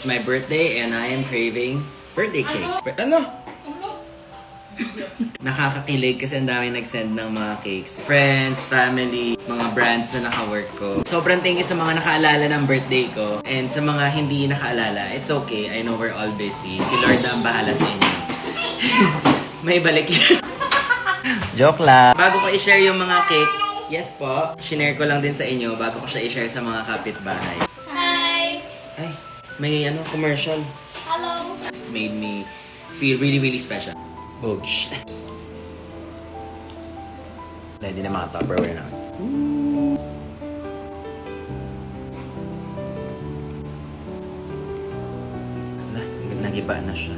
It's my birthday and I am craving birthday cake. Ano? Nakakakilig kasi ang dami nag-send ng mga cakes. Friends, family, mga brands na naka-work ko. Sobrang thank you sa mga nakaalala ng birthday ko. And sa mga hindi nakaalala, it's okay. I know we're all busy. Si Lord na ang bahala sa inyo. May balik yun. Joke lang. Bago ko i-share yung mga cake, yes po, shinare ko lang din sa inyo bago ko siya i-share sa mga kapitbahay. Hi! Ay, may commercial. Hello! Made me feel really, really special. Oh, shh. Hindi na mga Tupperware namin. Nagiba na siya.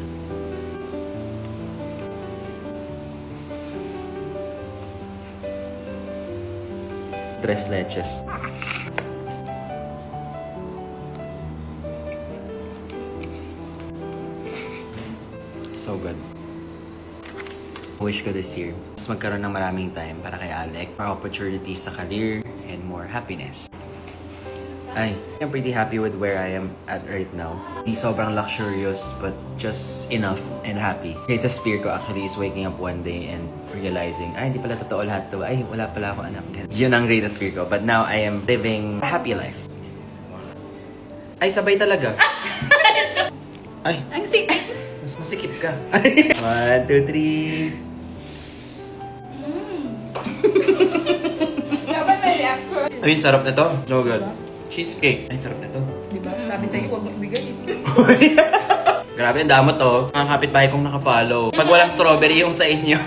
Tres leches. So good. Wish ko this year, mas magkaroon ng maraming time para kay Alec, more opportunities sa career, and more happiness. Ay, I'm pretty happy with where I am at right now. Hindi sobrang luxurious, but just enough and happy. Greatest fear ko actually is waking up one day and realizing, ay, hindi pala totoo lahat to. Ay, wala pala ako anak. Yun ang greatest fear ko. But now, I am living a happy life. Ay, sabay talaga. Ay, Ang sikip! mas masikip ka. 1, 2, 3. Dapat may reaction. Ay, sarap nito. So good. Cheesecake. Ay, sarap nito. Diba? Sabi sa'yo, huwag magbigay. Grabe, ang damot to. Mga kapitbahay kong nakafollow. Pag walang strawberry yung sa inyo.